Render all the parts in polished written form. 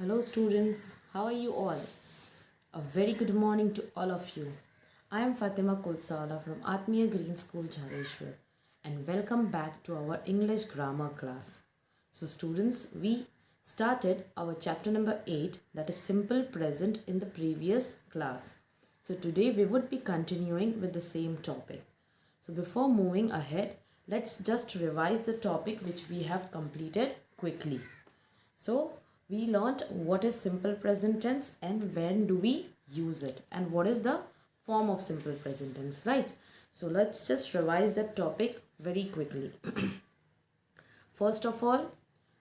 Hello, students. How are you all? A very good morning to all of you. I am Fatima Kulsala from Atmiya Green School, Jhareshwar, and welcome back to our English grammar class. So, students, we started our chapter number 8, that is simple present, in the previous class. So, today we would be continuing with the same topic. So, before moving ahead, let's just revise the topic which we have completed quickly. So we learnt what is simple present tense and when do we use it and what is the form of simple present tense, right? So let's just revise that topic very quickly. First of all,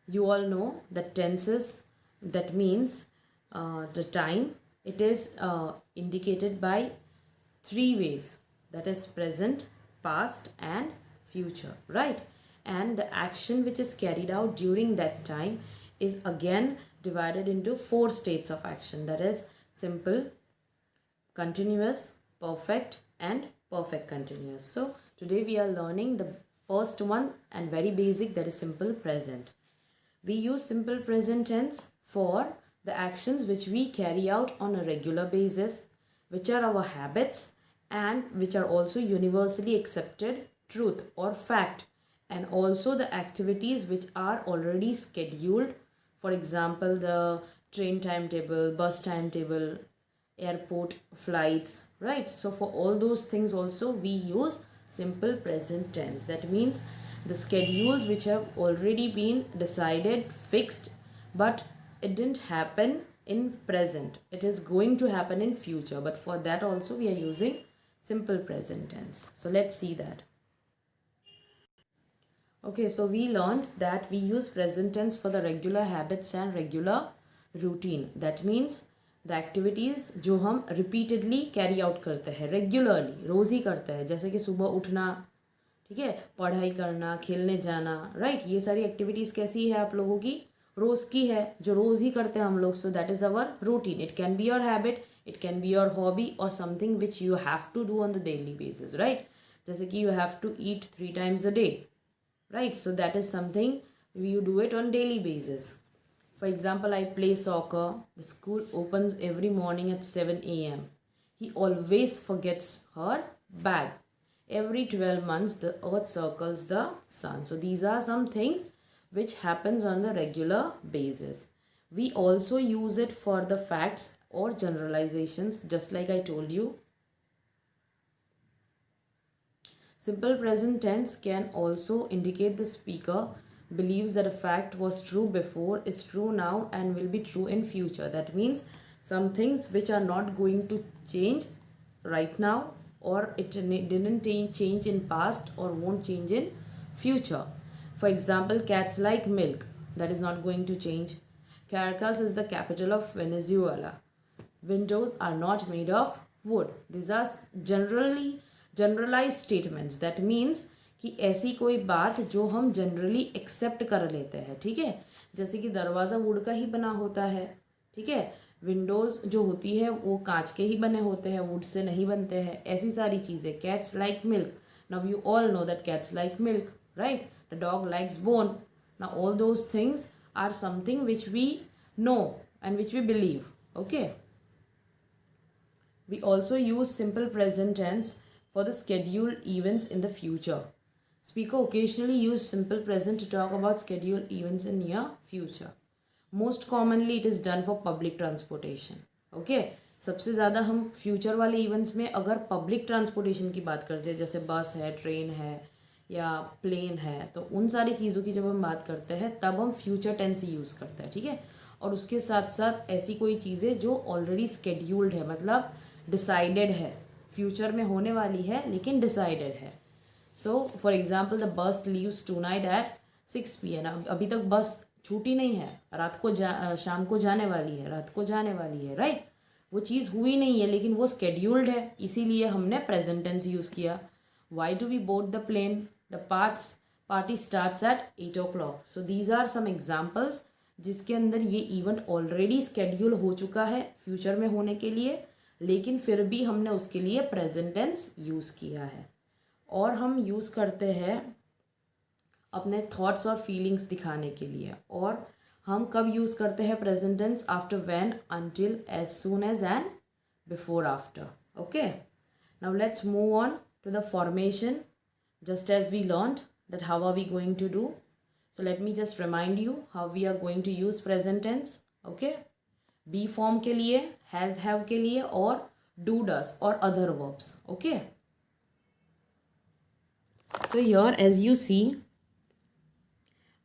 you all know that tenses, that means the time, it is indicated by three ways, that is present, past and future, right? And the action which is carried out during that time is again divided into four states of action, that is simple, continuous, perfect and perfect continuous. So today we are learning the first one and very basic, that is simple present. We use simple present tense for the actions which we carry out on a regular basis, which are our habits and which are also universally accepted truth or fact, and also the activities which are already scheduled. For example, the train timetable, bus timetable, airport flights, right? So for all those things also we use simple present tense. That means the schedules which have already been decided, fixed, but it didn't happen in present, it is going to happen in future, but for that also we are using simple present tense. So let's see that. Okay, so we learned that we use present tense for the regular habits and regular routine. That means the activities जो हम repeatedly carry out करते हैं, regularly, रोज़ ही करते हैं, जैसे कि सुबह उठना, ठीक है, पढ़ाई करना, खेलने जाना, राइट? ये सारी एक्टिविटीज़ कैसी है आप लोगों की? रोज़ की है, जो रोज़ ही करते हैं हम लोग. So that is our routine. It can be your habit, it can be your hobby और something which you have to do on the daily basis, right? जैसे कि you have to eat 3 times a day, right? So that is something you do it on daily basis. For example, I play soccer. The school opens every morning at 7 a.m. He always forgets her bag. Every 12 months the earth circles the sun. So these are some things which happens on the regular basis. We also use it for the facts or generalizations, just like I told you. Simple present tense can also indicate the speaker believes that a fact was true before, is true now and will be true in future. That means some things which are not going to change right now, or it didn't change in past or won't change in future. For example, cats like milk. That is not going to change. Caracas is the capital of Venezuela. Windows are not made of wood. These are generalized statements. That means कि ऐसी कोई बात जो हम generally accept कर लेते हैं, ठीक है? जैसे कि दरवाज़ा वुड का ही बना होता है, ठीक है? विंडोज़ जो होती है वो कांच के ही बने होते हैं, वुड से नहीं बनते हैं. ऐसी सारी चीज़ें. Cats like milk. Now you all know that cats like milk, right? The dog likes bone. Now all those things are something which we know and which we believe. Okay. We also use simple present tense for the scheduled events in the future. Speaker occasionally use simple present to talk about scheduled events in near future. Most commonly it is done for public transportation. Okay. सबसे ज़्यादा हम future वाले events में अगर public transportation की बात करते हैं, जैसे बस है, ट्रेन है या प्लेन है, तो उन सारी चीज़ों की जब हम बात करते हैं तब हम फ्यूचर टेंस ही यूज़ करते हैं, ठीक है? और उसके साथ साथ ऐसी कोई चीज़ें जो ऑलरेडी स्केड्यूल्ड है, मतलब डिसाइडेड है, फ्यूचर में होने वाली है लेकिन डिसाइडेड है. So for example, the bus leaves tonight at 6 PM. अभी तक बस छूटी नहीं है, रात को शाम को जाने वाली है, रात को जाने वाली है, राइट? वो चीज़ हुई नहीं है लेकिन वो स्केड्यूल्ड है, इसीलिए हमने प्रेजेंट टेंस यूज़ किया. Why do we board the plane? The party starts at 8 o'clock. So these are some examples जिसके अंदर ये इवेंट ऑलरेडी स्केड्यूल हो चुका है फ्यूचर में होने के लिए, लेकिन फिर भी हमने उसके लिए प्रेजेंट टेंस यूज़ किया है. और हम यूज़ करते हैं अपने थॉट्स और फीलिंग्स दिखाने के लिए, और हम कब यूज़ करते हैं present tense? After, when, until, as soon as and before, after. Okay, now let's move on to the formation. Just as we learned that how are we going to do, so let me just remind you how we are going to use present tense. Okay, be form के लिए, has have के लिए, और do does और other verbs. Okay, so here as you see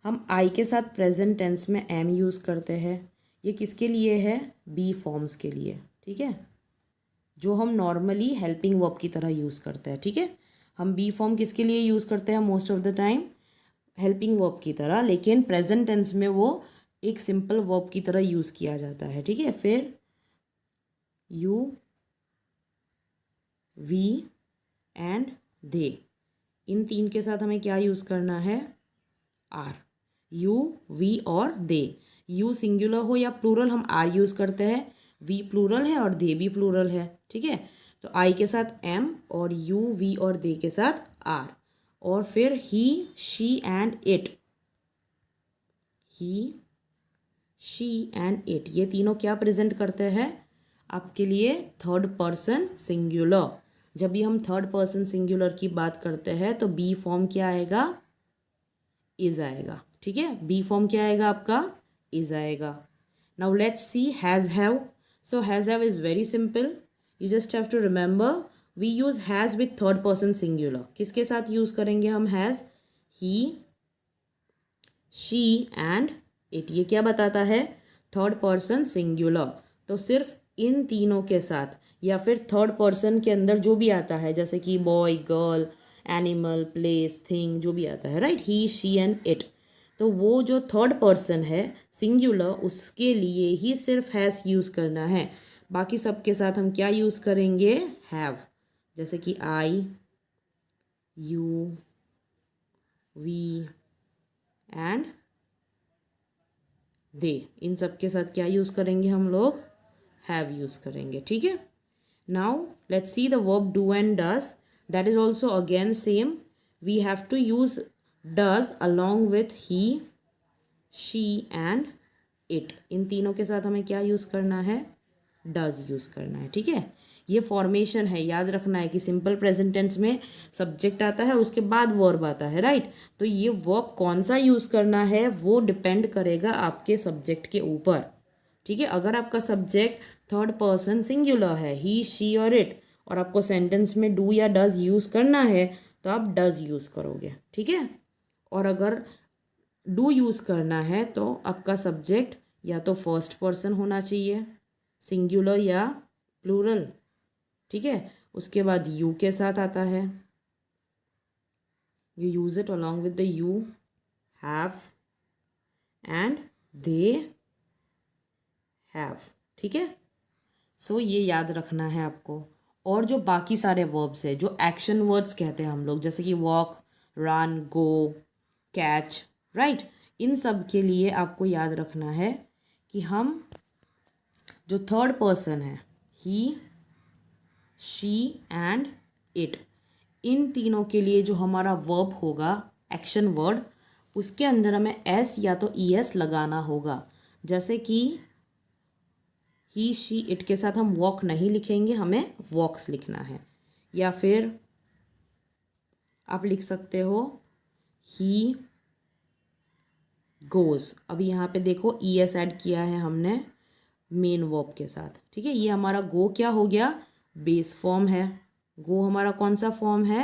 हम आई के साथ present tense में एम यूज़ करते हैं. ये किसके लिए है? बी फॉर्म्स के लिए. ठीक है, जो हम नॉर्मली हेल्पिंग वर्ब की तरह यूज़ करते हैं. ठीक है, हम बी फॉर्म किसके लिए यूज़ करते हैं? Most of the time helping verb की तरह, लेकिन प्रेजेंट टेंस में वो एक सिंपल वर्ब की तरह यूज़ किया जाता है. ठीक है, फिर यू, वी एंड दे, इन तीन के साथ हमें क्या यूज़ करना है? आर. यू, वी और दे. यू सिंगुलर हो या प्लूरल हम आर यूज़ करते हैं. वी प्लूरल है और दे भी प्लूरल है. ठीक है, तो आई के साथ एम और यू, वी और दे के साथ आर. और फिर he, she and it. He, she and it, ये तीनों क्या प्रेजेंट करते हैं आपके लिए? Third person singular. जब भी हम थर्ड पर्सन सिंगुलर की बात करते हैं तो बी फॉर्म क्या आएगा? इज आएगा. ठीक है, बी फॉर्म क्या आएगा आपका? इज आएगा. Now let's see has have. So has have is very simple. You just have to remember we use has with third person singular. किसके साथ यूज़ करेंगे हम has? He, she and it. ये क्या बताता है? Third person singular. तो सिर्फ इन तीनों के साथ या फिर थर्ड पर्सन के अंदर जो भी आता है, जैसे कि boy, girl, animal, place, thing, जो भी आता है, right, he, she and it, तो वो जो थर्ड पर्सन है सिंगुलर, उसके लिए ही सिर्फ हैज़ यूज़ करना है. बाकी सबके साथ हम क्या यूज़ करेंगे? हैव. जैसे कि आई, यू, वी एंड दे, इन सब के साथ क्या यूज़ करेंगे हम लोग? हैव यूज़ करेंगे. ठीक है, now let's see the verb do and does. That is also again same. We have to use does along with he, she and it. इन तीनों के साथ हमें क्या यूज़ करना है? does यूज़ करना है. ठीक है, ये फॉर्मेशन है. याद रखना है कि सिंपल प्रेजेंट टेंस में सब्जेक्ट आता है, उसके बाद वर्ब आता है, राइट. तो ये वर्ब कौन सा यूज़ करना है वो डिपेंड करेगा आपके सब्जेक्ट के ऊपर. ठीक है, अगर आपका सब्जेक्ट थर्ड पर्सन सिंगुलर है, ही, शी और इट, और आपको सेंटेंस में डू या डज यूज़ करना है तो आप डज यूज़ करोगे. ठीक है, और अगर डू यूज़ करना है तो आपका सब्जेक्ट या तो फर्स्ट पर्सन होना चाहिए, सिंगुलर या प्लूरल. ठीक है, उसके बाद यू के साथ आता है, you use it along with the you, have and they have. ठीक है, सो ये याद रखना है आपको. और जो बाकी सारे वर्ब्स है, जो एक्शन वर्ड्स कहते हैं हम लोग, जैसे कि वॉक, रन, गो, कैच, राइट, इन सब के लिए आपको याद रखना है कि हम जो थर्ड पर्सन है, ही, शी एंड इट, इन तीनों के लिए जो हमारा वर्ब होगा एक्शन वर्ड, उसके अंदर हमें एस या तो ई एस लगाना होगा. जैसे कि ही, शी, इट के साथ हम वॉक नहीं लिखेंगे, हमें वॉक्स लिखना है. या फिर आप लिख सकते हो ही गोज़. अभी यहाँ पे देखो ई एस ऐड किया है हमने मेन वर्ब के साथ. ठीक है, ये हमारा गो क्या हो गया? बेस फॉर्म है. गो हमारा कौन सा फॉर्म है?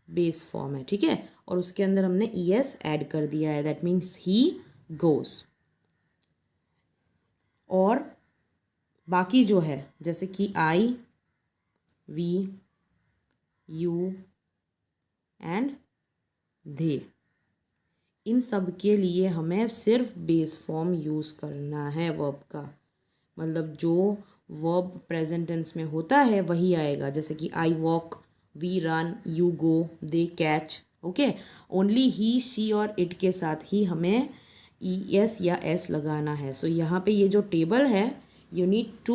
बेस फॉर्म है. ठीक है, और उसके अंदर हमने ई एस ऐड कर दिया है, दैट मीन्स ही गोज़. और बाकी जो है जैसे कि आई, वी, यू एंड दे, इन सब के लिए हमें सिर्फ बेस फॉर्म यूज़ करना है वर्ब का. मतलब जो वर्ब प्रेजेंट टेंस में होता है वही आएगा. जैसे कि I walk, we run, you go, they catch. Okay, only he, she और इट के साथ ही हमें ई एस या एस लगाना है. सो यहाँ पे ये जो टेबल है, you need to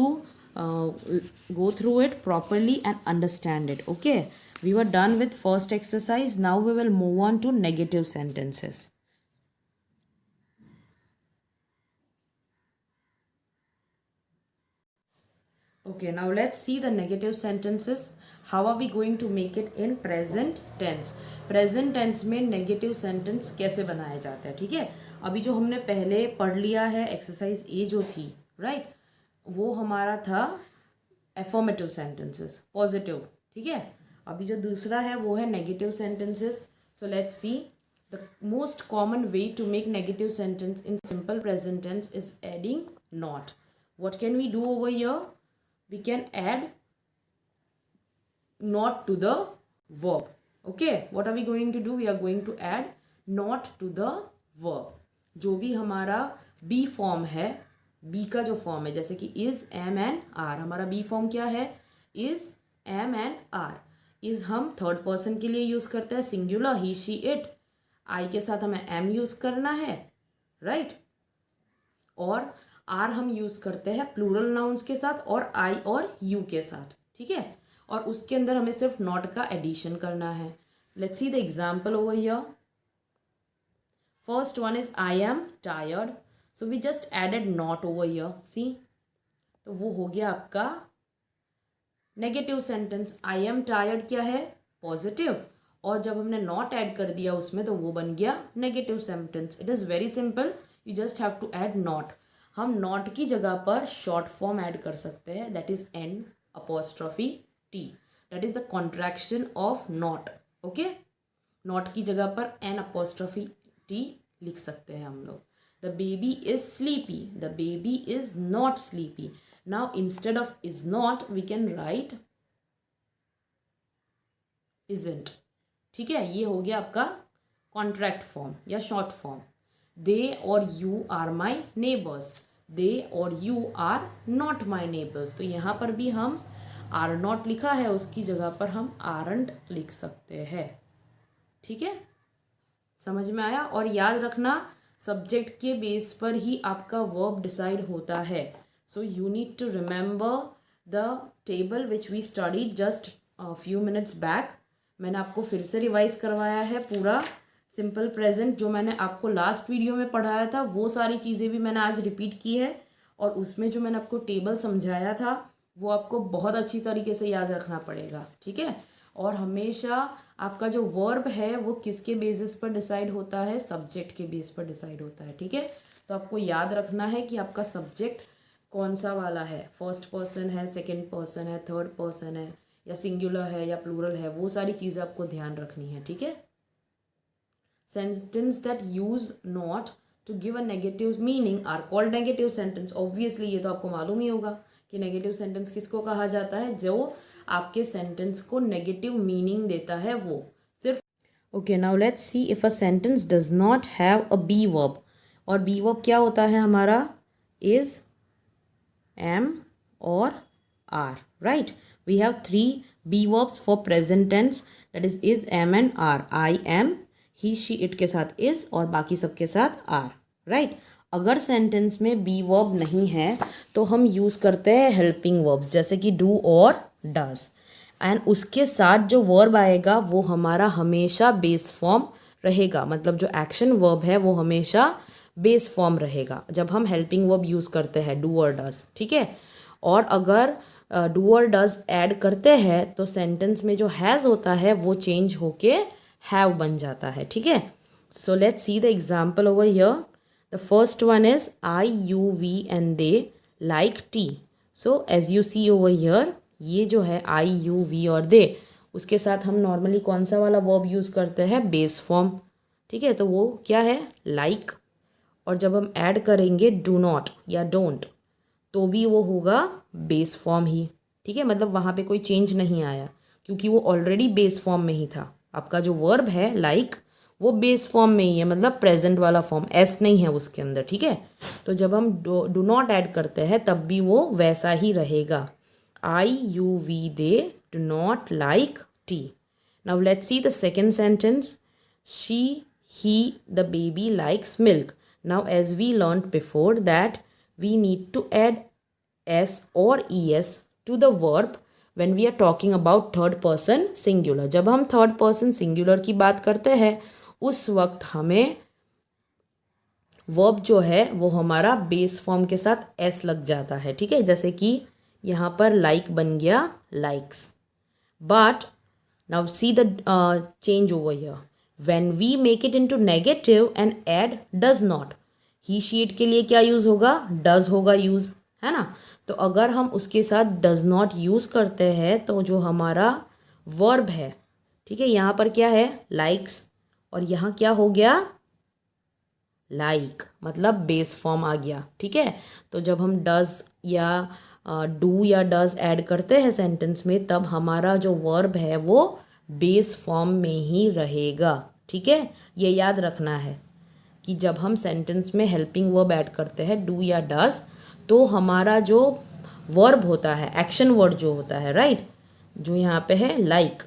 go through it properly and understand it. Okay, we were done with first exercise. Now we will move on to negative sentences. Okay, now let's see the negative sentences. How are we going to make it in present tense? Present tense में negative sentence कैसे बनाया जाता है, ठीक है. अभी जो हमने पहले पढ़ लिया है एक्सरसाइज ए जो थी, राइट, वो हमारा था affirmative sentences, positive, ठीक है. अभी जो दूसरा है वो है negative sentences. So let's see. The most common way to make negative sentence in simple present tense is adding not. What can we do over here? We can add not to the verb. Okay, what are we going to do? We are going to add not to the verb. जो भी हमारा be form है, B का जो form है, जैसे कि is, am and are, हमारा बी फॉर्म क्या है? Is, am and are. Is हम थर्ड पर्सन के लिए यूज करते हैं, singular, he, she, it. I के साथ हमें एम यूज करना है, राइट. और आर हम यूज करते हैं प्लूरल नाउन्स के साथ और आई और यू के साथ, ठीक है. और उसके अंदर हमें सिर्फ नॉट का एडिशन करना है. Let's see the example over here. First one is I am tired. So we just added not over here, see. तो वो हो गया आपका negative sentence. I am tired क्या है? पॉजिटिव. और जब हमने नॉट ऐड कर दिया उसमें तो वो बन गया negative sentence. It is very simple. You just have to add not. हम नॉट की जगह पर शॉर्ट फॉर्म ऐड कर सकते हैं, that is an apostrophe t. That is the contraction of not. Okay, not की जगह पर एन अपॉस्ट्रॉफी टी लिख सकते हैं हम लोग. The baby is sleepy. The baby is not sleepy. Now instead of is not we can write isn't. ठीक है, ये हो गया आपका कॉन्ट्रैक्ट फॉर्म या शॉर्ट फॉर्म. दे और you are my neighbours. They और you are not my neighbours. तो यहाँ पर भी हम आर नॉट लिखा है, उसकी जगह पर हम आरंट लिख सकते हैं. ठीक है, समझ में आया. और याद रखना सब्जेक्ट के बेस पर ही आपका वर्ब डिसाइड होता है. So you need to remember the table which we studied just few minutes back. मैंने आपको फिर से रिवाइज करवाया है पूरा सिंपल प्रेजेंट. जो मैंने आपको लास्ट वीडियो में पढ़ाया था वो सारी चीज़ें भी मैंने आज रिपीट की है. और उसमें जो मैंने आपको टेबल समझाया था वो आपको बहुत अच्छी तरीके से याद रखना पड़ेगा. ठीक है, और हमेशा आपका जो वर्ब है वो किसके बेसिस पर डिसाइड होता है? सब्जेक्ट के बेस पर डिसाइड होता है. ठीक है, तो आपको याद रखना है कि आपका सब्जेक्ट कौन सा वाला है. फर्स्ट पर्सन है, सेकेंड पर्सन है, थर्ड पर्सन है, या सिंगुलर है या प्लूरल है. वो सारी चीज़ें आपको ध्यान रखनी है. ठीक है. Sentence that use not to give a negative meaning are called negative sentence. Obviously ये तो आपको मालूम ही होगा कि नेगेटिव सेंटेंस किसको कहा जाता है? जो आपके सेंटेंस को नेगेटिव मीनिंग देता है वो सिर्फ. Okay, now let's see if a sentence does not have a be verb. और बी वर्ब क्या होता है हमारा? इज, एम और are. Right, we have 3 be verbs for present tense, that is, am and are. I am, he, she, it के साथ is और बाकी सब के साथ are. right. अगर सेंटेंस में बी वर्ब नहीं है तो हम यूज़ करते हैं हेल्पिंग वर्ब्स जैसे कि डू और डज. एंड उसके साथ जो वर्ब आएगा वो हमारा हमेशा बेस फॉर्म रहेगा. मतलब जो एक्शन वर्ब है वो हमेशा बेस फॉर्म रहेगा जब हम हेल्पिंग वर्ब यूज़ करते हैं डू और डज. ठीक है, और अगर डू और डज ऐड करते हैं तो सेंटेंस में जो हैज़ होता है वो चेंज होके हैव बन जाता है. ठीक है, so let's see the example over here. The first one is I, you, we and they like tea. So as you see over here, ये जो है आई, यू, वी और दे, उसके साथ हम नॉर्मली कौन सा वाला वर्ब यूज़ करते हैं? Base form. ठीक है, तो वो क्या है? लाइक. और जब हम ऐड करेंगे डू नॉट या डोंट तो भी वो होगा बेस फॉर्म ही. ठीक है, मतलब वहाँ पे कोई चेंज नहीं आया क्योंकि वो ऑलरेडी बेस फॉर्म में ही था. आपका जो वर्ब है लाइक वो बेस फॉर्म में ही है, मतलब प्रेजेंट वाला फॉर्म, एस नहीं है उसके अंदर. ठीक है, तो जब हम डू नॉट ऐड करते हैं तब भी वो वैसा ही रहेगा. I, you, we, they do not like tea. Now let's see the second sentence. She, he, the baby likes milk. Now as we learned before that we need to add s or es to the verb when we are talking about third person singular. जब हम third person singular की बात करते हैं उस वक्त हमें verb जो है वो हमारा बेस फॉर्म के साथ s लग जाता है. ठीक है, जैसे कि यहाँ पर लाइक बन गया likes. But now see the change over here. When we make it into negative and add does not, he she it के लिए क्या यूज़ होगा, डज होगा यूज़, है ना. तो अगर हम उसके साथ डज नॉट यूज़ करते हैं तो जो हमारा वर्ब है, ठीक है, यहाँ पर क्या है लाइक्स, और यहाँ क्या हो गया लाइक, मतलब बेस फॉर्म आ गया. ठीक है, तो जब हम डज या डू या डज ऐड करते हैं सेंटेंस में, तब हमारा जो वर्ब है वो बेस फॉर्म में ही रहेगा. ठीक है, ये याद रखना है कि जब हम सेंटेंस में हेल्पिंग वर्ब ऐड करते हैं डू या डज, तो हमारा जो वर्ब होता है, एक्शन वर्ड जो होता है, राइट, जो यहाँ पे है लाइक,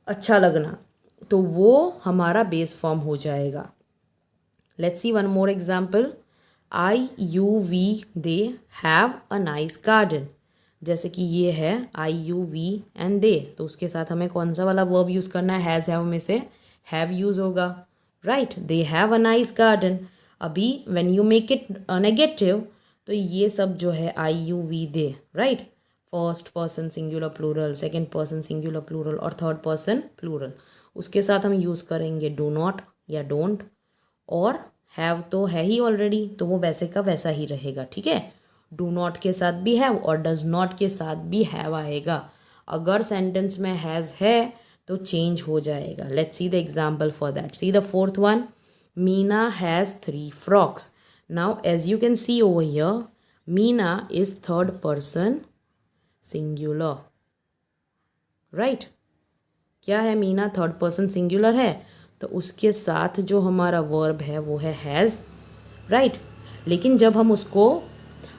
अच्छा लगना, तो वो हमारा बेस फॉर्म हो जाएगा. Let's see one more example. I you we they have a nice garden. जैसे कि ये है I you we and they, तो उसके साथ हमें कौन सा वाला वर्ब यूज़ करना है, हैज़ हैव में से हैव यूज़ होगा, right. They have a nice garden. अभी when you make it negative, तो ये सब जो है I you we they, right, first person singular plural, second person singular plural और थर्ड पर्सन प्लूरल, उसके साथ हम यूज़ करेंगे डू नॉट या डोंट. और हैव तो है ही ऑलरेडी, तो वो वैसे का वैसा ही रहेगा. ठीक है, डू नॉट के साथ भी हैव और डज नॉट के साथ भी हैव आएगा. अगर सेंटेंस में हैज़ है तो चेंज हो जाएगा. Let's see the example for that. See the fourth one. Meena has 3 frocks. Now as you can see over here, Meena is third person singular, right. क्या है, मीना थर्ड पर्सन सिंगुलर है, तो उसके साथ जो हमारा वर्ब है वो है हैज़, राइट. लेकिन जब हम उसको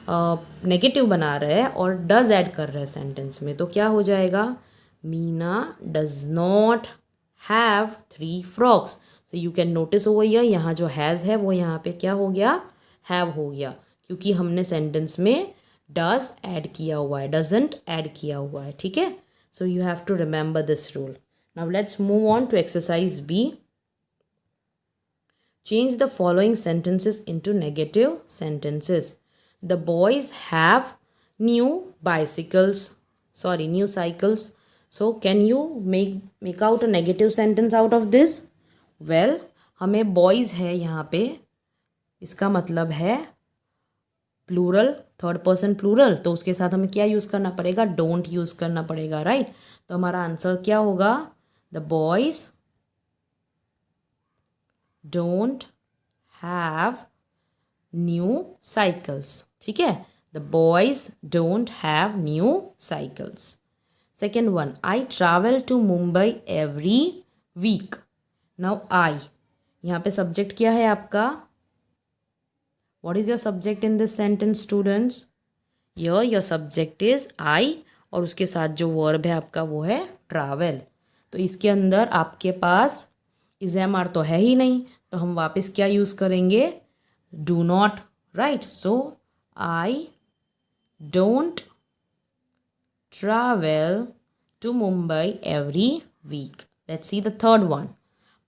नेगेटिव बना रहे हैं और डज ऐड कर रहे हैं सेंटेंस में, तो क्या हो जाएगा, Meena does not have 3 frocks. So you can notice over here, यहाँ जो हैज़ है वो यहाँ पे क्या हो गया, हैव हो गया, क्योंकि हमने सेंटेंस में डज ऐड किया हुआ है, डजंट ऐड किया हुआ है. ठीक है, so you have to remember this rule. Now let's move on to exercise B. Change the following sentences into negative sentences. The boys have new bicycles. Sorry, new cycles. So can you make out a negative sentence out of this? Well, हमें boys है यहाँ पे, इसका मतलब है plural, third person plural, तो उसके साथ हमें क्या यूज़ करना पड़ेगा, डोंट यूज़ करना पड़ेगा, राइट. तो हमारा आंसर क्या होगा, the boys don't have new cycles. ठीक है, the boys don't have new cycles. Second one, I travel to Mumbai every week. Now I, यहाँ पे subject क्या है आपका, what is your subject in this sentence students? Here your subject is I और उसके साथ जो verb है आपका वो है travel. तो इसके अंदर आपके पास इज एम आर तो है ही नहीं, तो हम वापस क्या यूज़ करेंगे, do not, right. So I don't travel to Mumbai every week. Let's see the third one.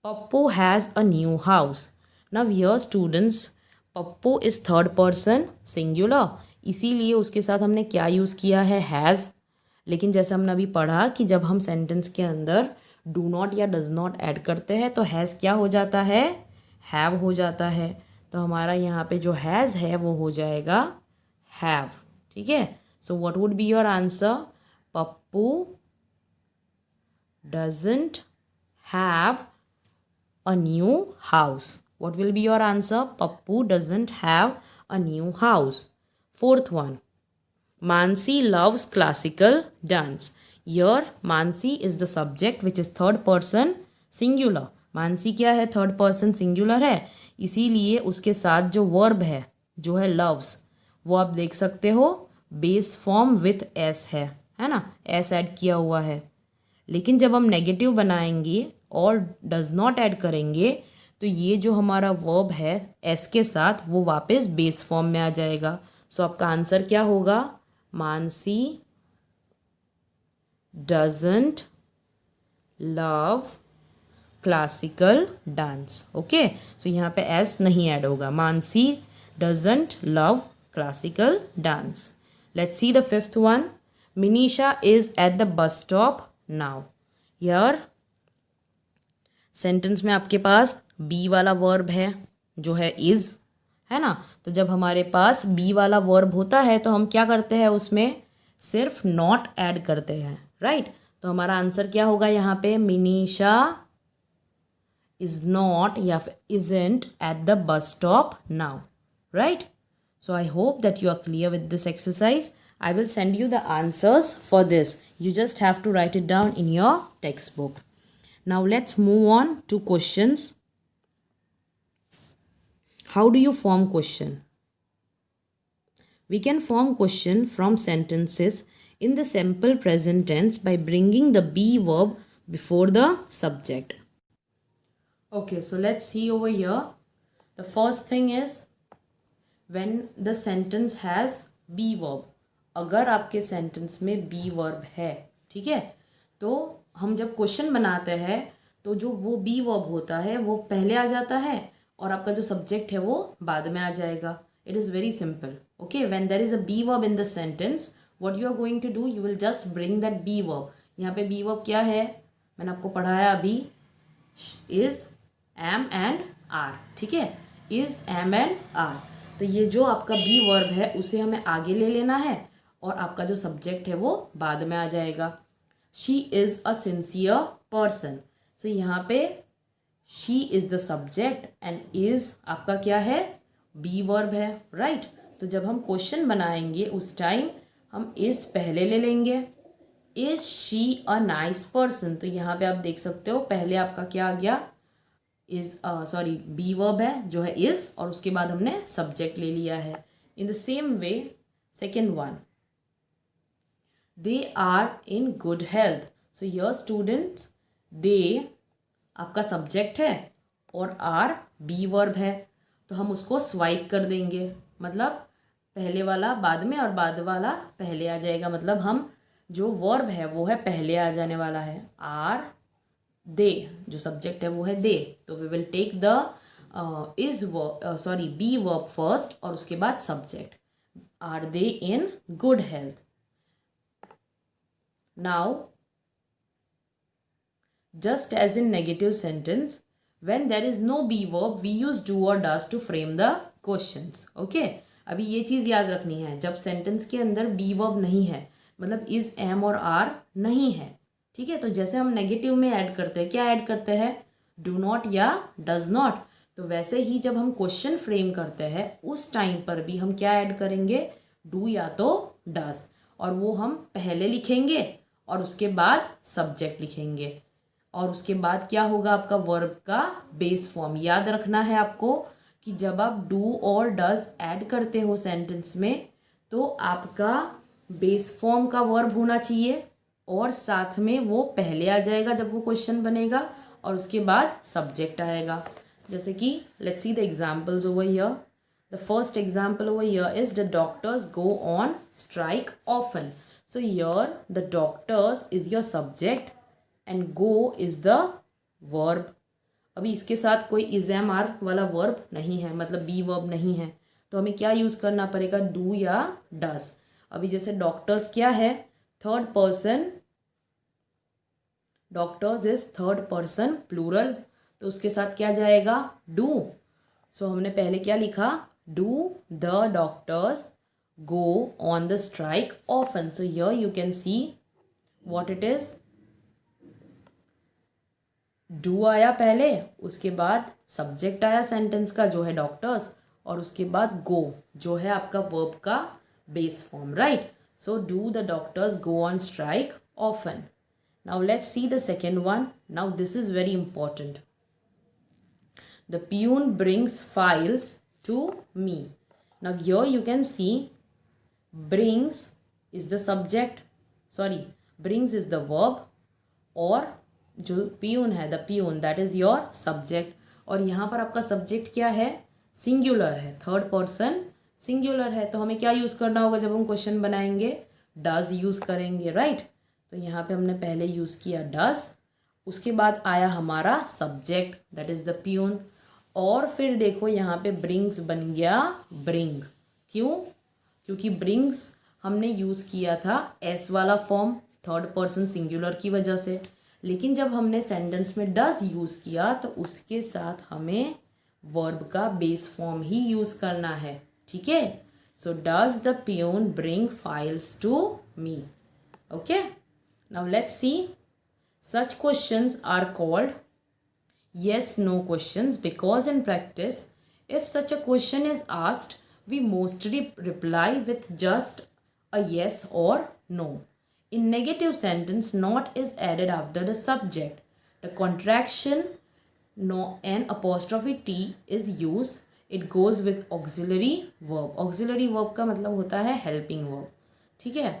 Pappu has a new house. Now here students, Pappu is third person singular, इसीलिए उसके साथ हमने क्या यूज़ किया है, हैज़. लेकिन जैसे हमने अभी पढ़ा कि जब हम सेंटेंस के अंदर डू नॉट या डज नॉट ऐड करते हैं तो हैज़ क्या हो जाता है, हैव हो जाता है. तो हमारा यहाँ पे जो हैज़ है वो हो जाएगा हैव. ठीक है, so what would be your answer, Pappu doesn't have a new house. What will be your answer, Pappu doesn't have a new house. Fourth one, Mansi loves classical dance. Here Mansi is the subject which is third person singular. Mansi क्या है, third person singular है, इसीलिए उसके साथ जो verb है जो है loves, वो आप देख सकते हो बेस फॉर्म विथ एस है ना, एस ऐड किया हुआ है. लेकिन जब हम नेगेटिव बनाएंगे और डज नॉट ऐड करेंगे तो ये जो हमारा वर्ब है एस के साथ वो वापस बेस फॉर्म में आ जाएगा. सो आपका आंसर क्या होगा, Mansi doesn't love classical dance. Okay, so यहाँ पे एस नहीं ऐड होगा, Mansi doesn't love classical dance. Let's see the fifth one. Minisha is at the bus stop now. Here sentence में आपके पास बी वाला वर्ब है जो है इज, है ना। तो जब हमारे पास बी वाला वर्ब होता है तो हम क्या करते हैं, उसमें सिर्फ नॉट ऐड करते हैं, राइट। तो हमारा आंसर क्या होगा यहाँ पे, मिनीशा इज नॉट या फिर isn't at the bus stop now, right. So I hope that you are clear with this exercise. I will send you the answers for this. You just have to write it down in your textbook. Now let's move on to questions. How do you form question? We can form question from sentences in the simple present tense by bringing the be verb before the subject. Okay, so let's see over here. The first thing is when the sentence has be verb. अगर आपके sentence में B verb है, ठीक है, तो हम जब question बनाते हैं तो जो वो बी वर्ब होता है वो पहले आ जाता है और आपका जो सब्जेक्ट है वो बाद में आ जाएगा. It is very simple. Okay, when there is a be verb in the sentence, what you are going to do, you will just bring that be verb. यहाँ पे बी वर्ब क्या है, मैंने आपको पढ़ाया अभी, इज, एम एंड आर. ठीक है, इज, एम एंड आर. तो ये जो आपका बी वर्ब है उसे हमें आगे ले लेना है और आपका जो सब्जेक्ट है वो बाद में आ जाएगा. She is a sincere person. So यहाँ पे she is the subject and is आपका क्या है, बी वर्ब है, राइट. तो जब हम क्वेश्चन बनाएंगे उस टाइम हम इज़ पहले ले लेंगे. Is she a nice person. तो यहाँ पे आप देख सकते हो पहले आपका क्या आ गया, इज, सॉरी, बी वर्ब है जो है इज और उसके बाद हमने सब्जेक्ट ले लिया है. In the same way second one, they are in good health. So your students, they आपका सब्जेक्ट है और आर बी वर्ब है, तो हम उसको स्वाइप कर देंगे. मतलब पहले वाला बाद में और बाद वाला पहले आ जाएगा. मतलब हम जो वर्ब है वो है पहले आ जाने वाला है. आर, दे, जो सब्जेक्ट है वो है दे, तो we will take the is verb, sorry, be verb first और उसके बाद subject. Are they in good health. Now just as in negative sentence, when there is no be verb, we use do or does to frame the questions. Okay, अभी ये चीज़ याद रखनी है, जब sentence के अंदर be verb नहीं है, मतलब is, am और are नहीं है, ठीक है, तो जैसे हम नेगेटिव में ऐड करते हैं, क्या ऐड करते हैं, do not या does not. तो वैसे ही जब हम क्वेश्चन फ्रेम करते हैं उस टाइम पर भी हम क्या ऐड करेंगे, do या तो does, और वो हम पहले लिखेंगे और उसके बाद सब्जेक्ट लिखेंगे. और उसके बाद क्या होगा, आपका वर्ब का बेस फॉर्म. याद रखना है आपको कि जब आप डू और डज ऐड करते हो सेंटेंस में तो आपका बेस फॉर्म का वर्ब होना चाहिए और साथ में वो पहले आ जाएगा जब वो क्वेश्चन बनेगा और उसके बाद सब्जेक्ट आएगा. जैसे कि let's see the examples over here. The first example over here is the doctors go on strike often. So here the doctors is your subject and go is the verb. अभी इसके साथ कोई is, M, are वाला verb नहीं है, मतलब B verb नहीं है, तो हमें क्या यूज़ करना पड़ेगा, डू या डस. अभी जैसे डॉक्टर्स क्या है, third person, doctors is third person plural, तो उसके साथ क्या जाएगा, डू. सो हमने पहले क्या लिखा, do the doctors go on the strike often. So here you can see what it is. Do आया पहले, उसके बाद सब्जेक्ट आया सेंटेंस का जो है डॉक्टर्स, और उसके बाद गो जो है आपका वर्ब का base form, right. So do the doctors go on strike often. Now let's see the second one. Now this is very important. The peon brings files to me. Now here you can see brings is the subject, sorry, brings is the verb और जो peon है, the peon, that is your subject. और यहाँ पर आपका subject क्या है, singular है, थर्ड पर्सन सिंगुलर है, तो हमें क्या यूज़ करना होगा जब हम क्वेश्चन बनाएंगे, डज यूज़ करेंगे, राइट. तो यहाँ पे हमने पहले यूज़ किया डज, उसके बाद आया हमारा subject that is the peon, और फिर देखो यहाँ पे ब्रिंग्स बन गया ब्रिंग. क्यों, क्योंकि ब्रिंग्स हमने यूज़ किया था एस वाला फॉर्म थर्ड पर्सन सिंगुलर की वजह से, लेकिन जब हमने सेंटेंस में डज यूज़ किया तो उसके साथ हमें वर्ब का बेस फॉर्म ही यूज़ करना है, ठीक है। So does the peon bring files to me, okay. Now let's see, such questions are called yes no questions because in practice if such a question is asked we mostly reply with just a yes or no. In negative sentence not is added after the subject. The contraction no and apostrophe t is used. It goes with auxiliary verb. Auxiliary verb का मतलब होता है helping verb, ठीक है।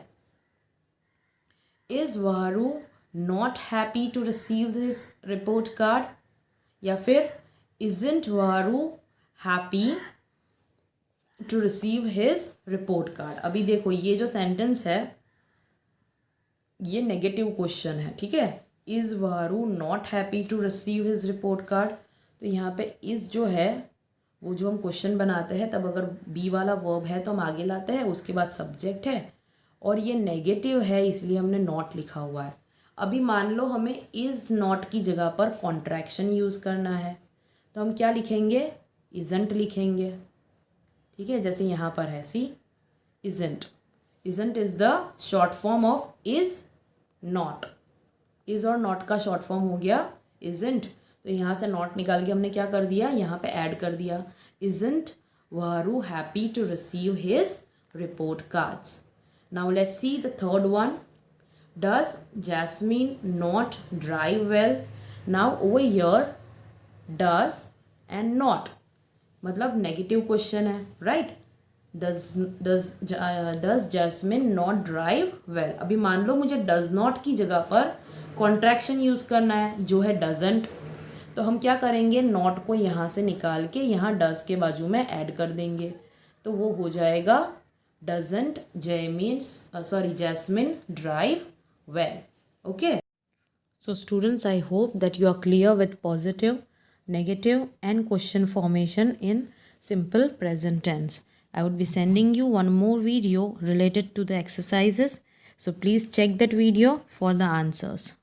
Is Varu not happy to receive his report card? या फिर isn't Varu happy to receive his report card. अभी देखो ये जो सेंटेंस है ये नेगेटिव क्वेश्चन है, ठीक है। Is Varu not happy to receive his report card, तो यहाँ पे इज़ जो है वो जो हम क्वेश्चन बनाते हैं तब अगर बी वाला वर्ब है तो हम आगे लाते हैं, उसके बाद सब्जेक्ट है, और ये नेगेटिव है इसलिए हमने नॉट लिखा हुआ है। अभी मान लो हमें इज़ नॉट की जगह पर कॉन्ट्रैक्शन यूज़ करना है तो हम क्या लिखेंगे, इज़ंट लिखेंगे, ठीक है। जैसे यहाँ पर है see isn't, isn't is the short form of is not. Is और नॉट का शॉर्ट फॉर्म हो गया इज़ंट, तो यहाँ से नॉट निकाल के हमने क्या कर दिया, यहाँ पे ऐड कर दिया isn't Varu happy to receive his report cards. Now let's see the third one, does Jasmine not drive well? Now over here does and not मतलब नेगेटिव क्वेश्चन है, right. does Jasmine not drive well? अभी मान लो मुझे does not की जगह पर contraction use करना है जो है doesn't, तो हम क्या करेंगे, not को यहाँ से निकाल के यहाँ does के बाजू में ऐड कर देंगे, तो वो हो जाएगा doesn't Jasmine drive well, okay. So students, I hope that you are clear with positive, negative and question formation in simple present tense. I would be sending you one more video related to the exercises, so please check that video for the answers.